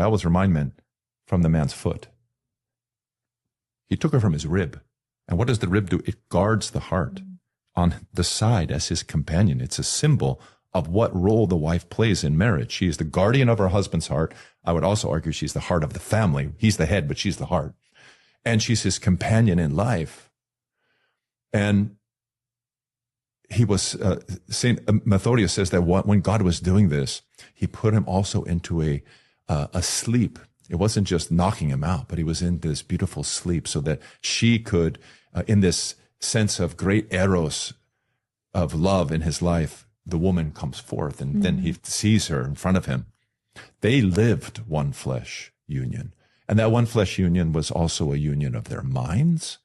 I always remind men, from the man's foot. He took her from his rib. And what does the rib do? It guards the heart on the side as his companion. It's a symbol of what role the wife plays in marriage. She is the guardian of her husband's heart. I would also argue she's the heart of the family. He's the head, but she's the heart. And she's his companion in life. And he was, St. Methodius says that when God was doing this, he put him also into a sleep. It wasn't just knocking him out, but he was in this beautiful sleep so that she could, in this sense of great eros of love in his life, the woman comes forth and then he sees her in front of him. They lived one flesh union. And that one flesh union was also a union of their minds,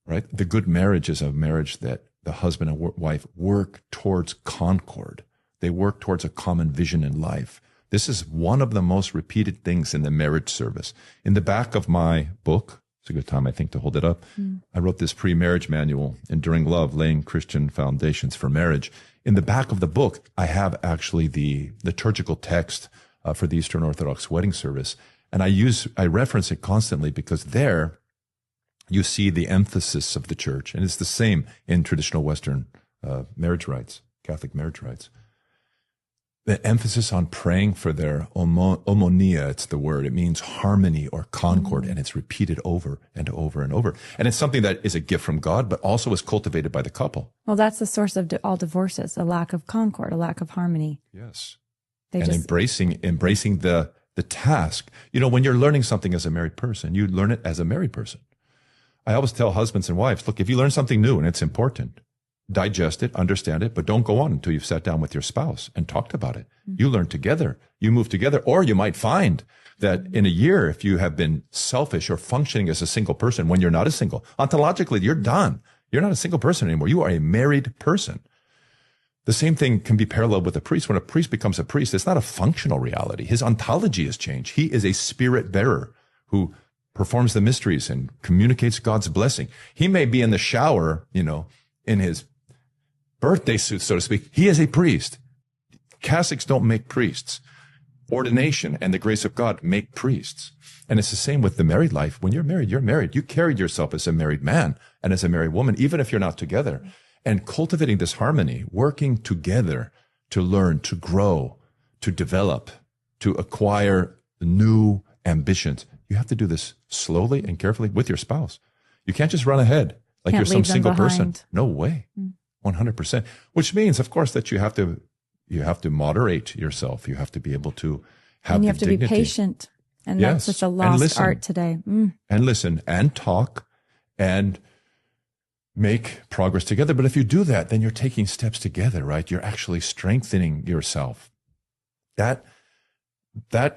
right? The good marriage is a marriage that the husband and wife work towards concord. They work towards a common vision in life. This is one of the most repeated things in the marriage service. In the back of my book, it's a good time, I think, to hold it up. I wrote this pre-marriage manual, Enduring Love, Laying Christian Foundations for Marriage. In the back of the book, I have actually the liturgical text for the Eastern Orthodox wedding service. And I reference it constantly because there you see the emphasis of the church. And it's the same in traditional Western marriage rites, Catholic marriage rites. The emphasis on praying for their homonia, it's the word. It means harmony or concord, and it's repeated over and over and over. And it's something that is a gift from God, but also is cultivated by the couple. Well, that's the source of all divorces, a lack of concord, a lack of harmony. Yes. Embracing the task. You know, when you're learning something as a married person, you learn it as a married person. I always tell husbands and wives, look, if you learn something new and it's important, digest it, understand it, but don't go on until you've sat down with your spouse and talked about it. You learn together, you move together, or you might find that in a year, if you have been selfish or functioning as a single person when you're not a single, ontologically, you're done. You're not a single person anymore. You are a married person. The same thing can be paralleled with a priest. When a priest becomes a priest, it's not a functional reality. His ontology has changed. He is a spirit bearer who performs the mysteries and communicates God's blessing. He may be in the shower, you know, in his birthday suit, so to speak. He is a priest. Catholics don't make priests. Ordination and the grace of God make priests. And it's the same with the married life. When you're married, you're married. You carried yourself as a married man and as a married woman, even if you're not together. And cultivating this harmony, working together to learn, to grow, to develop, to acquire new ambitions. You have to do this slowly and carefully with your spouse. You can't just run ahead like you're some single person. No way. 100%. Which means, of course, that you have to moderate yourself. You have to be able to have and you the have to dignity. be patient. And that's such a lost art today. And listen and talk and make progress together. But if you do that, then you're taking steps together, right? You're actually strengthening yourself. That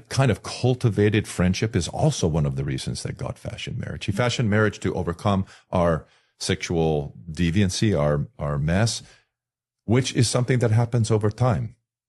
kind of cultivated friendship is also one of the reasons that God fashioned marriage. He fashioned marriage to overcome our sexual deviancy, our mess, which is something that happens over time.